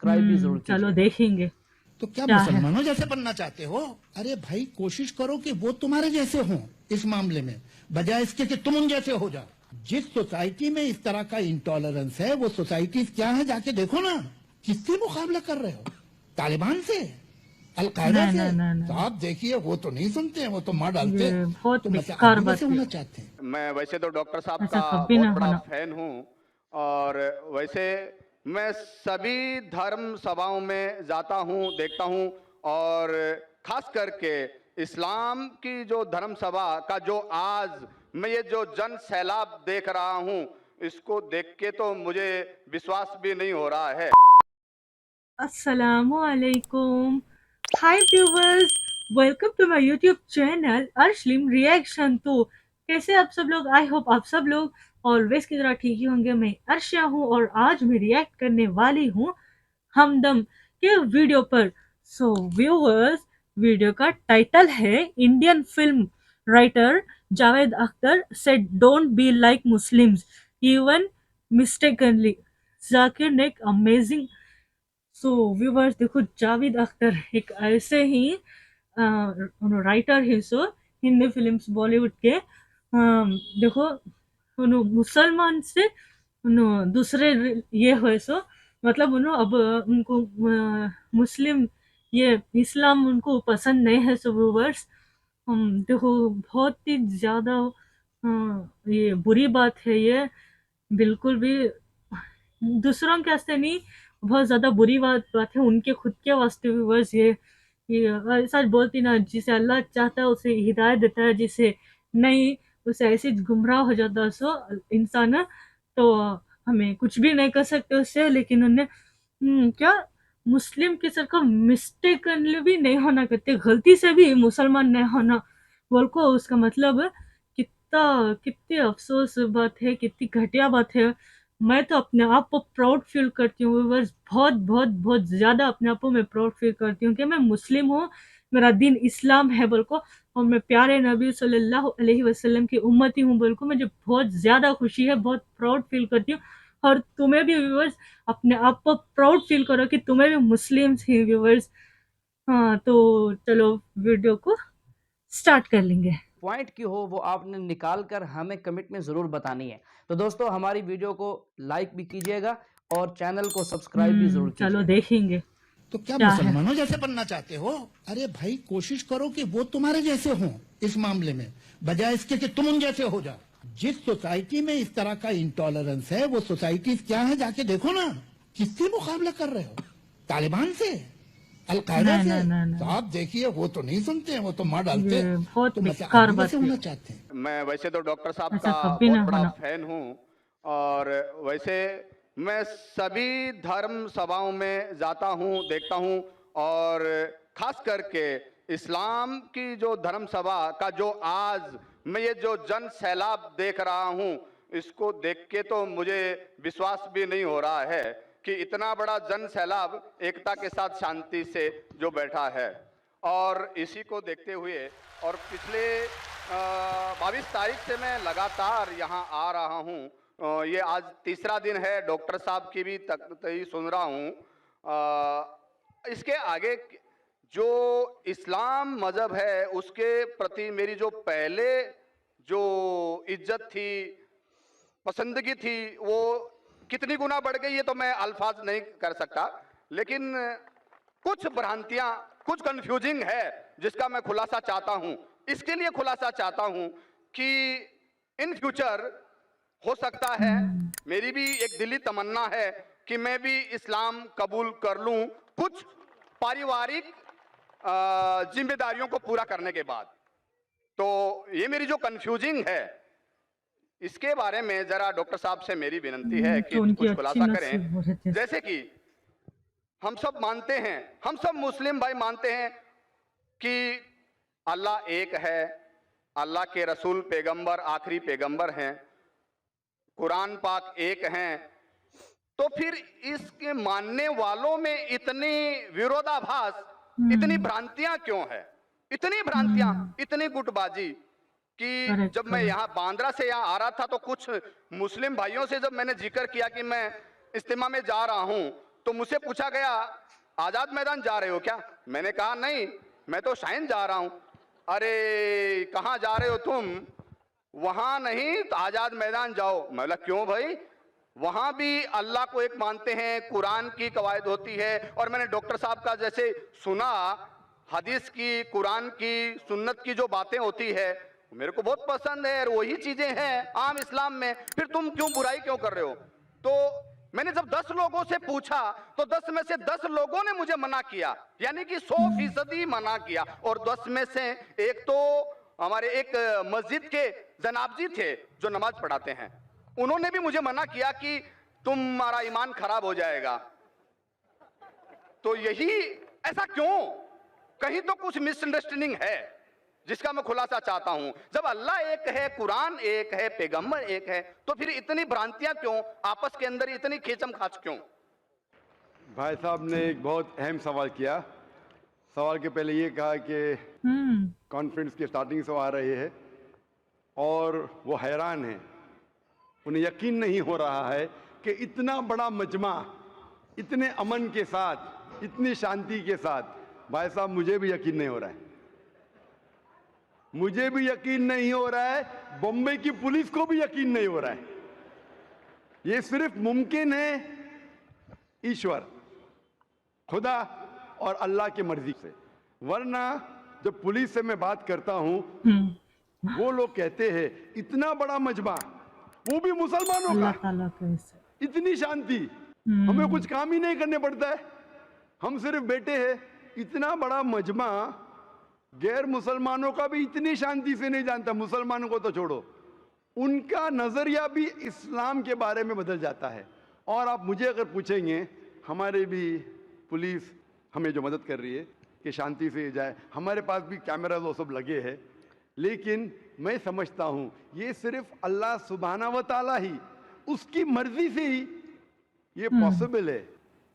Subscribe भी जरूर चलो कीजिए। देखेंगे तो क्या क्या है। मुसलमानों जैसे बनना चाहते हो? अरे भाई कोशिश करो कि वो तुम्हारे जैसे हों इस मामले में, बजाय इसके कि तुम उन जैसे हो जाओ। जिस सोसाइटी में इस तरह का इंटॉलरेंस है वो सोसाइटी क्या है जाके देखो ना। किससे मुकाबला कर रहे हो? तालिबान से? अलकायदा नहीं से? नहीं नहीं तो नहीं, आप देखिए वो तो नहीं सुनते हैं, वो तो मार डालते ये हैं। बहुत तो मतलब आप बेकार भी वैसे बात है। होना चाहते हैं? मैं वैसे तो डॉक्टर साहब ऐसा का कभी बहुत ना बड़ा होना। फैन हूँ, और वैसे मैं सभी धर्म सभाओं में जाता हूँ, देखता हूँ, और खास करके इस्लाम की जो धर्म सभा का जो आज मैं ये जो जन सैलाब देख रहा हूँ, इसको देख के तो मुझे विश्वास भी नहीं हो रहा है। Assalamualaikum. Hi viewers, welcome to my YouTube channel अर्शलिम रिएक्शन। तो कैसे आप सब लोग? आई होप आप सब लोग ऑलवेज की तरह ठीक ही होंगे। मैं अर्शिया हूँ और आज मैं रिएक्ट करने वाली हूँ हमदम के वीडियो पर। सो व्यूअर्स, वीडियो का टाइटल है Indian film writer Javed Akhtar said don't be like Muslims even mistakenly. Zakir neck amazing. So viewers देखो, जावेद अख्तर एक ऐसे ही राइटर है सो हिंदी फिल्म्स बॉलीवुड के। देखो मुसलमान से दूसरे ये हुए सो मतलब अब उनको मुस्लिम ये इस्लाम उनको पसंद नहीं है। सो व्यूवर्स देखो, बहुत ही ज़्यादा ये बुरी बात है ये। बिल्कुल भी दूसरों के वास्ते नहीं, बहुत ज़्यादा बुरी बात है उनके खुद के वास्ते भी। बस ये सच बोलती ना, जिसे अल्लाह चाहता है उसे हिदायत देता है, जिसे नहीं उसे ऐसे ही गुमराह हो जाता है सो इंसान। तो हमें कुछ भी नहीं कर सकते उससे। लेकिन उन्हें क्या मुस्लिम के सर का मिस्टेकनली भी नहीं होना करते, गलती से भी मुसलमान नहीं होना बोल को उसका मतलब कितना कितनी अफसोस बात है, कितनी घटिया बात है। मैं तो अपने आप को प्राउड फील करती हूँ व्यूअर्स, बहुत बहुत बहुत ज़्यादा अपने आप को मैं प्राउड फील करती हूँ कि मैं मुस्लिम हूँ, मेरा दीन इस्लाम है बोल को, और मैं प्यारे नबी सल्लल्लाहु अलैहि वसल्लम की उम्मती हूँ बोल को मुझे बहुत ज़्यादा खुशी है, बहुत प्राउड फील करती हूँ। और तुम्हें भी व्यूअर्स अपने आप को प्राउड फील करो कि तुम्हें भी मुस्लिम्स हैं व्यूअर्स। हाँ तो चलो वीडियो को स्टार्ट कर लेंगे। पॉइंट की हो वो आपने निकाल कर हमें कमेंट में जरूर बतानी है। तो दोस्तों हमारी वीडियो को लाइक भी कीजिएगा और चैनल को सब्सक्राइब भी जरूर चलो कीजिएगा। देखेंगे तो क्या क्या है। मुसलमानों जैसे बनना चाहते हो? अरे भाई कोशिश करो कि वो तुम्हारे जैसे हों इस मामले में, बजाय इसके कि तुम उन जैसे हो जाओ। जिस सोसाइटी में इस तरह का इंटॉलरेंस है वो सोसाइटी क्या है जाके देखो ना। किससे मुकाबला कर रहे हो? तालिबान से? अलकायदा नहीं से? नहीं नहीं तो नहीं, आप देखिए वो तो नहीं सुनते हैं, वो तो मार डालते ये हैं। बहुत तो मतलब आप बेकार भी बात वैसे है। होना चाहते हैं? मैं वैसे तो डॉक्टर साहब ऐसा का कभी बहुत ना बड़ा होना। फैन हूँ, और वैसे मैं सभी धर्म सभाओं में जाता हूँ, देखता हूँ, और खास करके इस्लाम की जो धर्म सभा का जो आज मैं ये जो जन सैलाब देख रहा हूँ, इसको देख के तो मुझे विश्वास भी नहीं हो रहा है कि इतना बड़ा जन सैलाब एकता के साथ शांति से जो बैठा है। और इसी को देखते हुए और पिछले 22 तारीख से मैं लगातार यहाँ आ रहा हूँ। ये आज तीसरा दिन है, डॉक्टर साहब की भी तकरीर सुन रहा हूँ। इसके आगे जो इस्लाम मज़हब है उसके प्रति मेरी जो पहले जो इज्जत थी, पसंदगी थी, वो कितनी गुना बढ़ गई ये तो मैं अल्फाज नहीं कर सकता। लेकिन कुछ भ्रांतियां, कुछ कंफ्यूजिंग है जिसका मैं खुलासा चाहता हूं। इसके लिए खुलासा चाहता हूं कि इन फ्यूचर हो सकता है, मेरी भी एक दिली तमन्ना है कि मैं भी इस्लाम कबूल कर लूं कुछ पारिवारिक जिम्मेदारियों को पूरा करने के बाद। तो ये मेरी जो कंफ्यूजिंग है इसके बारे में जरा डॉक्टर साहब से मेरी विनती है कि तो उनकी कुछ अच्छी खुलासा नसीब हो करें। रही थी। जैसे कि हम सब मानते हैं, हम सब मुस्लिम भाई मानते हैं कि अल्लाह एक है, अल्लाह के रसूल पैगंबर आखिरी पैगंबर हैं, कुरान पाक एक हैं। तो फिर इसके मानने वालों में इतनी विरोधाभास, इतनी भ्रांतियां क्यों है? इतनी भ्रांतियां, इतनी गुटबाजी कि करेक्ट जब मैं यहाँ बांद्रा से यहाँ आ रहा था तो कुछ मुस्लिम भाइयों से जब मैंने जिक्र किया कि मैं इज्तिमा में जा रहा हूँ, तो मुझसे पूछा गया आजाद मैदान जा रहे हो क्या? मैंने कहा नहीं, मैं तो शाइन जा रहा हूं। अरे कहां जा रहे हो तुम? वहां नहीं तो आजाद मैदान जाओ। मैं बोला क्यों भाई? वहां भी अल्लाह को एक मानते हैं, कुरान की कवायद होती है, और मैंने डॉक्टर साहब का जैसे सुना, हदीस की, कुरान की, सुन्नत की जो बातें होती है मेरे को बहुत पसंद है, और वही चीजें हैं आम इस्लाम में, फिर तुम क्यों बुराई क्यों कर रहे हो? तो मैंने जब 10 लोगों से पूछा तो 10 में से 10 लोगों ने मुझे मना किया, यानी कि 100% मना किया। और 10 में से एक तो हमारे एक मस्जिद के जनाब जी थे जो नमाज पढ़ाते हैं, उन्होंने भी मुझे मना किया कि तुम्हारा ईमान खराब हो जाएगा। तो यही ऐसा क्यों? कहीं तो कुछ मिसअंडरस्टैंडिंग है जिसका मैं खुलासा चाहता हूं। जब अल्लाह एक है, कुरान एक है, पैगंबर एक है, तो फिर इतनी भ्रांतियां क्यों? आपस के अंदर इतनी खींचम खाच क्यों? भाई साहब ने एक बहुत अहम सवाल किया। सवाल के पहले ये कहा कि कॉन्फ्रेंस की स्टार्टिंग से आ रहे हैं और वो हैरान हैं, उन्हें यकीन नहीं हो रहा है कि इतना बड़ा मजमा इतने अमन के साथ, इतनी शांति के साथ। भाई साहब मुझे भी यकीन नहीं हो रहा है, मुझे भी यकीन नहीं हो रहा है, बॉम्बे की पुलिस को भी यकीन नहीं हो रहा है। ये सिर्फ मुमकिन है ईश्वर, खुदा और अल्लाह की मर्जी से। वरना जब पुलिस से मैं बात करता हूं, वो लोग कहते हैं इतना बड़ा मजमा, वो भी मुसलमानों अल्लाह का, ताला कैसे इतनी शांति, हमें कुछ काम ही नहीं करने पड़ता है, हम सिर्फ बैठे हैं। इतना बड़ा मजमा गैर मुसलमानों का भी इतनी शांति से नहीं जानता, मुसलमानों को तो छोड़ो, उनका नजरिया भी इस्लाम के बारे में बदल जाता है। और आप मुझे अगर पूछेंगे, हमारे भी पुलिस हमें जो मदद कर रही है कि शांति से जाए, हमारे पास भी कैमरा वो सब लगे हैं, लेकिन मैं समझता हूँ ये सिर्फ अल्लाह सुब्हाना व ताला ही, उसकी मर्जी से ही ये पॉसिबल है,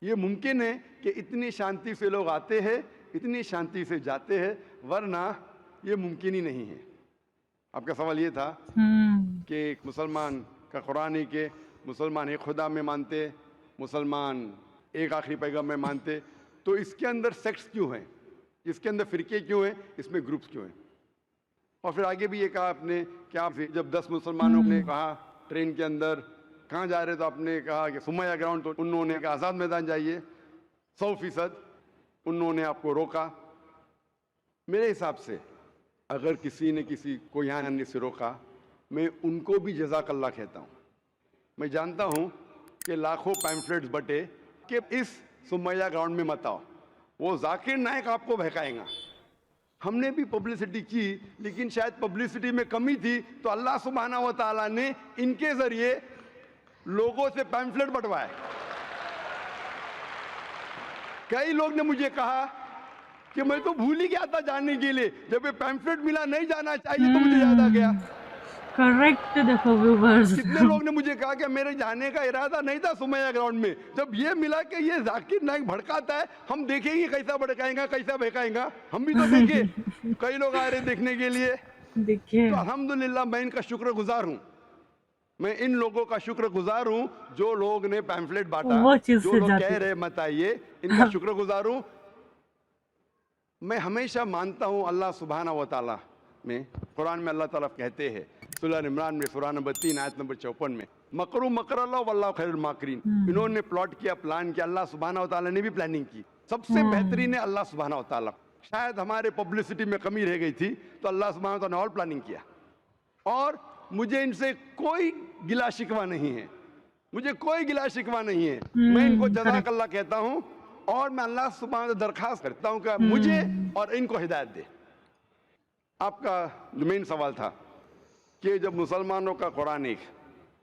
ये मुमकिन है कि इतनी शांति से लोग आते हैं, इतनी शांति से जाते हैं, वरना ये मुमकिन ही नहीं है। आपका सवाल ये था कि एक मुसलमान का कुरान है कि मुसलमान एक खुदा में मानते, मुसलमान एक आखिरी पैगंबर में मानते, तो इसके अंदर सेक्ट्स क्यों हैं, इसके अंदर फिरके क्यों हैं, इसमें ग्रुप्स क्यों हैं? और फिर आगे भी ये कहा आपने कि आप जब 10 मुसलमानों ने कहा ट्रेन के अंदर कहाँ जा रहे, तो आपने कहा कि सुमैया ग्राउंड, तो उन्होंने कहा आज़ाद मैदान जाइए, 100% उन्होंने आपको रोका। मेरे हिसाब से अगर किसी ने किसी को यहाँ आने से रोका, मैं उनको भी जज़ाकल्लाह कहता हूँ। मैं जानता हूँ कि लाखों पैम्फलेट्स बटे कि इस सुमैया ग्राउंड में मत आओ, वो जाकिर नायक आपको बहकाएगा। हमने भी पब्लिसिटी की, लेकिन शायद पब्लिसिटी में कमी थी, तो अल्लाह सुब्हाना व ताला ने इनके जरिए लोगों से पैम्फलेट बंटवाए। कई लोग ने मुझे कहा कि मैं तो भूल ही गया था जाने के लिए, जब ये पैम्फलेट मिला नहीं जाना चाहिए तो मुझे याद आ गया। करेक्ट देखो व्यूवर्स, कितने लोग ने मुझे कहा कि मेरे जाने का इरादा नहीं था सुमैया ग्राउंड में, जब ये मिला कि ये जाकिर नाइक भड़काता है, हम देखेंगे कैसा भड़काएगा, कैसा बहकाएगा, हम भी तो देखे। कई लोग आ रहे देखने के लिए, देखिए तो अल्हम्दुलिल्लाह मैं इनका शुक्रगुजार हूँ, मैं इन लोगों का शुक्रगुजार हूँ जो लोग ने पैम्फलेट बांटा, वो चीज जो से लोग जाती कह रहे मत आइए, इनका शुक्रगुजार हूँ। मैं हमेशा मानता हूँ अल्लाह सुब्हाना व ताला में, कुरान में अल्लाह ताला कहते हैं सूरह इमरान में सूरह नंबर 3 आयत नंबर 54 में, मकरू मकर अल्लाह वल्लाहु खैरुल माकिरीन। इन्होंने प्लॉट किया, प्लान किया, अल्लाह सुब्हाना व ताला ने भी प्लानिंग की, सबसे बेहतरीन है अल्लाह सुब्हाना व ताला। शायद हमारे पब्लिसिटी में कमी रह गई थी, तो अल्लाह सुब्हाना व ताला ने और प्लानिंग किया। और मुझे इनसे कोई गिला शिकवा नहीं है, मुझे कोई गिला शिकवा नहीं है, मैं इनको जज़ाकल्लाह कहता हूँ, और मैं अल्लाह सुब्हाना व ताला दरखास्त करता हूँ कि मुझे और इनको हिदायत दे। आपका जो मेन सवाल था कि जब मुसलमानों का कुरान एक,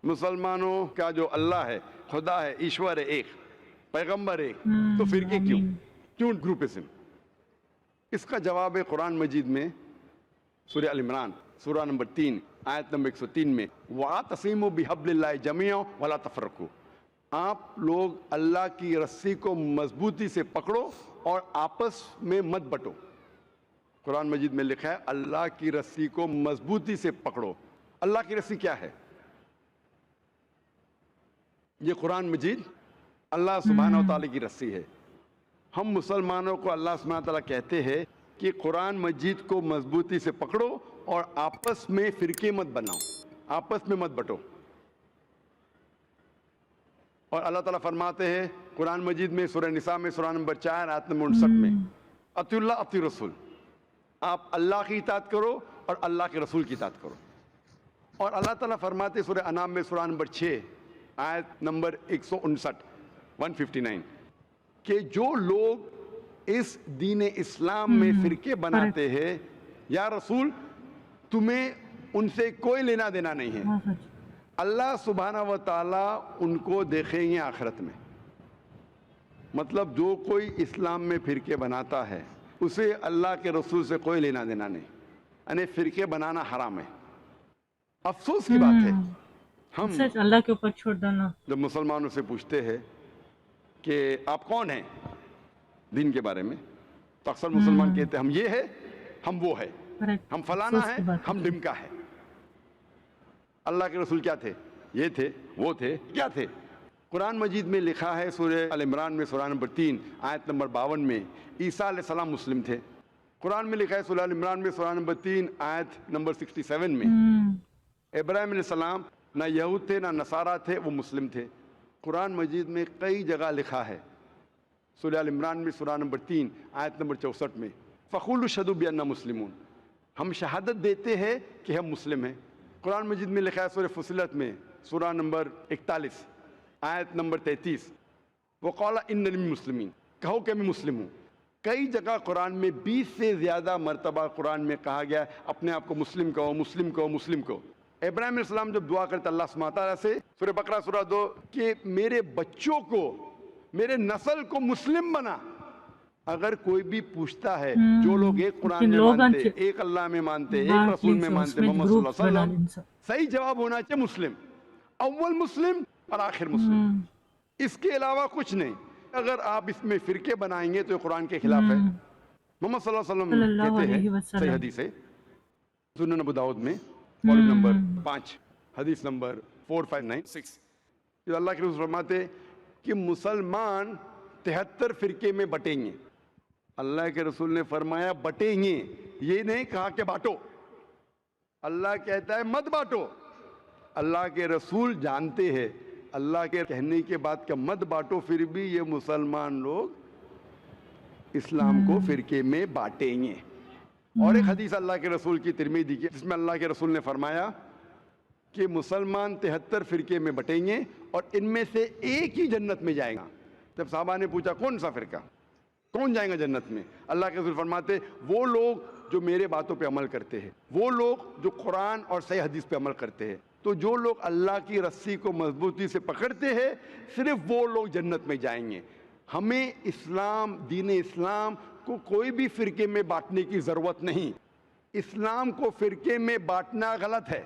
मुसलमानों का जो अल्लाह है, खुदा है, ईश्वर है एक, पैगंबर एक, तो फिरके क्यों, क्यों ग्रुपिज्म? इसका जवाब है कुरान मजीद में सूरह अल इमरान सूरह नंबर 3 आयत नंबर 103 में, वातसिमु बिहब्लिल्लाहि जमीअन वला तफरकू, आप लोग अल्लाह की रस्सी को मजबूती से पकड़ो और आपस में मत बटो। कुरान मजीद में लिखा है अल्लाह की रस्सी को मजबूती से पकड़ो। अल्लाह की रस्सी क्या है? ये कुरान मजीद اللہ سبحانہ و تعالیٰ کی رسی ہے. ہم مسلمانوں کو اللہ سبحانہ و تعالیٰ کہتے ہیں کہ قرآن مجید کو مضبوطی سے پکڑو اور آپس میں فرقے مت بناؤ, آپس میں مت بٹو. اور اللہ تعالیٰ فرماتے ہیں قرآن مجید میں سورہ نساء میں سورہ نمبر 4 آیت نمبر 59 میں, اطیعوا اللہ اطیعوا الرسول, آپ اللہ کی اطاعت کرو اور اللہ کے رسول کی اطاعت کرو. اور اللہ تعالیٰ فرماتے سورہ انعام میں سورہ نمبر 6 آیت نمبر 159 کہ جو لوگ اس دین اسلام میں فرقے بناتے ہیں, یا رسول تمہیں ان سے کوئی لینا دینا نہیں ہے, اللہ سبحانہ و تعالیٰ ان کو دیکھیں گے آخرت میں. مطلب جو کوئی اسلام میں فرقے بناتا ہے اسے اللہ کے رسول سے کوئی لینا دینا نہیں, یعنی فرقے بنانا حرام ہے. افسوس کی بات ہے ہم سچ اللہ کے اوپر چھوڑ دینا. جب مسلمانوں سے پوچھتے ہیں کہ آپ کون ہیں دین کے بارے میں, تو اکثر مسلمان کہتے ہیں ہم یہ ہے, ہم وہ ہے, ہم فلانا ہے, ہم ڈمکا ہے. اللہ کے رسول کیا تھے؟ یہ تھے, وہ تھے, کیا تھے؟ قرآن مجید میں لکھا ہے سورہ ال عمران میں سورہ نمبر 3 آیت نمبر 52 میں عیسیٰ علیہ السلام مسلم تھے. قرآن میں لکھا ہے سورہ ال عمران میں سورہ نمبر 3 آیت نمبر 67 میں ابراہیم علیہ السلام نہ یہود تھے نہ نصارہ تھے, وہ مسلم تھے. قرآن مجید میں کئی جگہ لکھا ہے سورہ ال عمران میں سورہ نمبر 3 آیت نمبر 64 میں فقولوا اشہدوا بأننا مسلمون, ہم شہادت دیتے ہیں کہ ہم مسلم ہیں. قرآن مجید میں لکھا ہے سورہ فصلت میں سورہ نمبر 41 آیت نمبر 33 وقال اننی من المسلمین, کہو کہ میں مسلم ہوں. کئی جگہ قرآن میں 20 سے زیادہ مرتبہ قرآن میں کہا گیا اپنے آپ کو مسلم کہو, مسلم کہو, مسلم کہو. ابراہیم علیہ السلام جب دعا کرتے اللہ سبحانہ تعالیٰ سے سورہ بقرہ سورہ 2 کہ میرے بچوں کو, میرے نسل کو مسلم بنا. اگر کوئی بھی پوچھتا ہے جو لوگ ایک قرآن میں مانتے, ایک اللہ میں مانتے, ایک رسول میں مانتے, محمد صلی اللہ علیہ وسلم, صحیح جواب ہونا چاہیے مسلم, اول مسلم اور آخر مسلم, اس کے علاوہ کچھ نہیں. اگر آپ اس میں فرقے بنائیں گے تو یہ قرآن کے خلاف ہے. محمد صلی اللہ علیہ وسلم کہتے ہیں صحیح حدیث ہے سنن ابو داؤد میں والی نمبر 5 حدیث نمبر 4596 جو اللہ کے رسول فرماتے کہ مسلمان 73 فرقے میں بٹیں گے. اللہ کے رسول نے فرمایا بٹیں گے, یہ نہیں کہا کہ بانٹو. اللہ کہتا ہے مت بانٹو. اللہ کے رسول جانتے ہیں اللہ کے کہنے کے بعد کہ مت بانٹو, پھر بھی یہ مسلمان لوگ اسلام کو فرقے میں بانٹیں گے. اور ایک حدیث اللہ کے رسول کی ترمذی کی جس میں اللہ کے رسول نے فرمایا کہ مسلمان 73 فرقے میں بٹیں گے اور ان میں سے ایک ہی جنت میں جائے گا. جب صحابہ نے پوچھا کون سا فرقہ, کون جائیں گا جنت میں, اللہ کے رسول فرماتے وہ لوگ جو میرے باتوں پہ عمل کرتے ہیں, وہ لوگ جو قرآن اور صحیح حدیث پہ عمل کرتے ہیں. تو جو لوگ اللہ کی رسی کو مضبوطی سے پکڑتے ہیں صرف وہ لوگ جنت میں جائیں گے. ہمیں اسلام, دین اسلام کو کوئی بھی فرقے میں بانٹنے کی ضرورت نہیں. اسلام کو فرقے میں بانٹنا غلط ہے,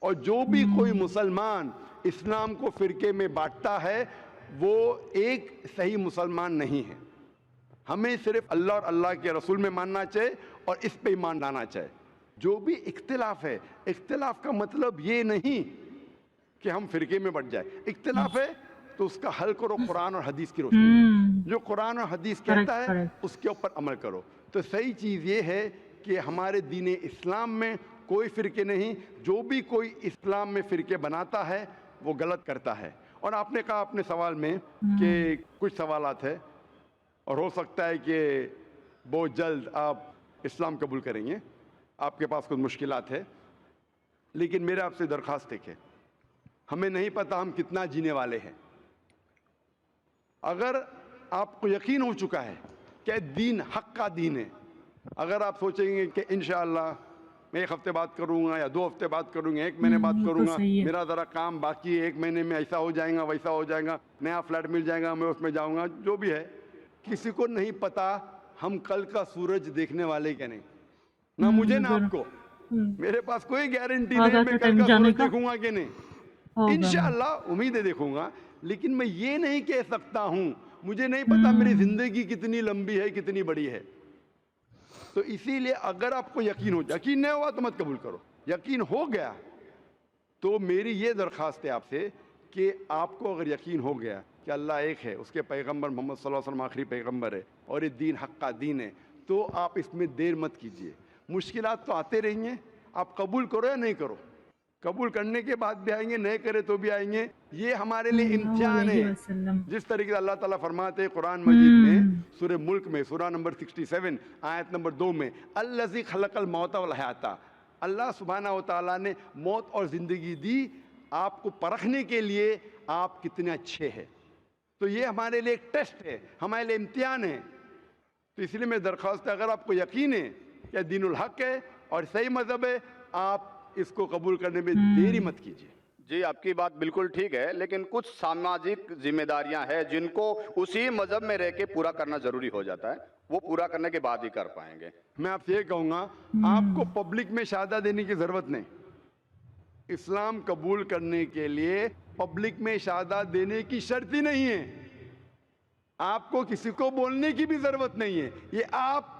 اور جو بھی کوئی مسلمان اسلام کو فرقے میں بانٹتا ہے وہ ایک صحیح مسلمان نہیں ہے. ہمیں صرف اللہ اور اللہ کے رسول میں ماننا چاہیے اور اس پہ ایمان لانا چاہیے. جو بھی اختلاف ہے, اختلاف کا مطلب یہ نہیں کہ ہم فرقے میں بٹ جائے. اختلاف ہے تو اس کا حل کرو قرآن اور حدیث کی روشنی میں. جو قرآن اور حدیث کہتا ہے اس کے اوپر عمل کرو. تو صحیح چیز یہ ہے کہ ہمارے دین اسلام میں کوئی فرقے نہیں. جو بھی کوئی اسلام میں فرقے بناتا ہے وہ غلط کرتا ہے. اور آپ نے کہا اپنے سوال میں کہ کچھ سوالات ہیں اور ہو سکتا ہے کہ بہت جلد آپ اسلام قبول کریں گے, آپ کے پاس کچھ مشکلات ہے, لیکن میرے آپ سے درخواست ہے کہ ہمیں نہیں پتا ہم کتنا جینے والے ہیں. اگر آپ کو یقین ہو چکا ہے کہ دین حق کا دین ہے, اگر آپ سوچیں گے کہ انشاءاللہ میں 1 ہفتے بعد کروں گا یا 2 ہفتے بعد کروں گا, 1 مہینے بعد کروں گا, میرا ذرا کام باقی ہے, 1 مہینے میں ایسا ہو جائے گا, ویسا ہو جائے گا, نیا فلیٹ مل جائے گا, میں اس میں جاؤں گا, جو بھی ہے. کسی کو نہیں پتا ہم کل کا سورج دیکھنے والے کیا نہیں, نہ مجھے نہ آپ کو. میرے پاس کوئی گارنٹی نہیں میں کل کا سورج دیکھوں گا کہ نہیں. انشاءاللہ امید ہے دیکھوں گا, لیکن میں یہ نہیں کہہ سکتا ہوں, مجھے نہیں پتا میری زندگی کتنی لمبی ہے, کتنی بڑی ہے. تو اسی لیے اگر آپ کو یقین ہو, یقین نہیں ہوا تو مت قبول کرو. یقین ہو گیا تو میری یہ درخواست ہے آپ سے کہ آپ کو اگر یقین ہو گیا کہ اللہ ایک ہے, اس کے پیغمبر محمد صلی اللہ علیہ وسلم آخری پیغمبر ہے, اور یہ دین حق کا دین ہے, تو آپ اس میں دیر مت کیجیے. مشکلات تو آتے رہیں گے, آپ قبول کرو یا نہیں کرو, قبول کرنے کے بعد بھی آئیں گے, نہیں کرے تو بھی آئیں گے. یہ ہمارے لیے امتحان ہے. جس طریقے سے اللہ تعالیٰ فرماتے ہیں قرآن مجید میں سورہ ملک میں سورہ نمبر 67 آیت نمبر 2 میں, الذی خلق الموت والحیات, اللہ سبحانہ و تعالیٰ نے موت اور زندگی دی آپ کو پرکھنے کے لیے آپ کتنے اچھے ہیں. تو یہ ہمارے لیے ایک ٹیسٹ ہے, ہمارے لیے امتحان ہے. تو اس لیے میں درخواست ہے, اگر آپ کو یقین ہے کہ دین الحق ہے اور صحیح مذہب ہے, آپ اس کو قبول کرنے میں دیری مت کیجیے. جی آپ کی بات بالکل ٹھیک ہے, لیکن کچھ سماجک ذمہ داریاں ہیں جن کو اسی مذہب میں رہ کے پورا کرنا ضروری ہو جاتا ہے, وہ پورا کرنے کے بعد ہی کر پائیں گے. میں آپ سے یہ کہوں گا, آپ کو پبلک میں شہادہ دینے کی ضرورت نہیں. اسلام قبول کرنے کے لیے پبلک میں شہادہ دینے کی شرط ہی نہیں ہے. آپ کو کسی کو بولنے کی بھی ضرورت نہیں ہے. یہ آپ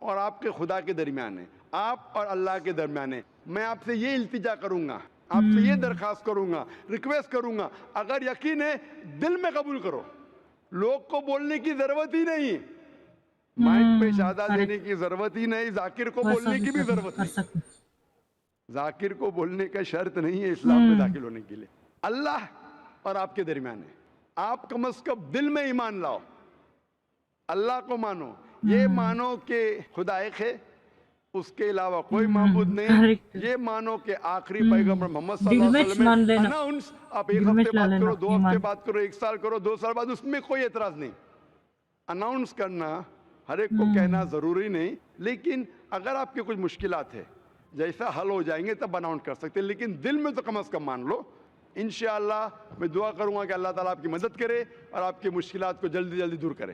اور آپ کے خدا کے درمیان ہے, آپ اور اللہ کے درمیان ہے. میں آپ سے یہ التجا کروں گا, آپ سے یہ درخواست کروں گا, ریکویسٹ کروں گا, اگر یقین ہے دل میں قبول کرو. لوگ کو بولنے کی ضرورت ہی نہیں, مائک پہ شہادہ دینے کی ضرورت ہی نہیں, ذاکر کو بولنے کی بھی ضرورت نہیں. ذاکر کو بولنے کا شرط نہیں ہے اسلام میں داخل ہونے کے لیے. اللہ اور آپ کے درمیان ہے. آپ کم از کم دل میں ایمان لاؤ, اللہ کو مانو, یہ مانو کہ خدا ایک ہے, اس کے علاوہ کوئی معبود نہیں. یہ مانو کہ آخری پیغمبر محمد صلی اللہ علیہ وسلم نے اناؤنس, آپ ایک ہفتے بات کرو, 2 ہفتے بات کرو, 1 سال کرو, 2 سال بعد, اس میں کوئی اعتراض نہیں. اناؤنس کرنا ہر ایک کو کہنا ضروری نہیں, لیکن اگر آپ کے کچھ مشکلات ہے جیسا حل ہو جائیں گے تب اناؤنس کر سکتے ہیں, لیکن دل میں تو کم از کم مان لو. انشاءاللہ میں دعا کروں گا کہ اللہ تعالیٰ آپ کی مدد کرے اور آپ کی مشکلات کو جلدی جلدی دور کرے.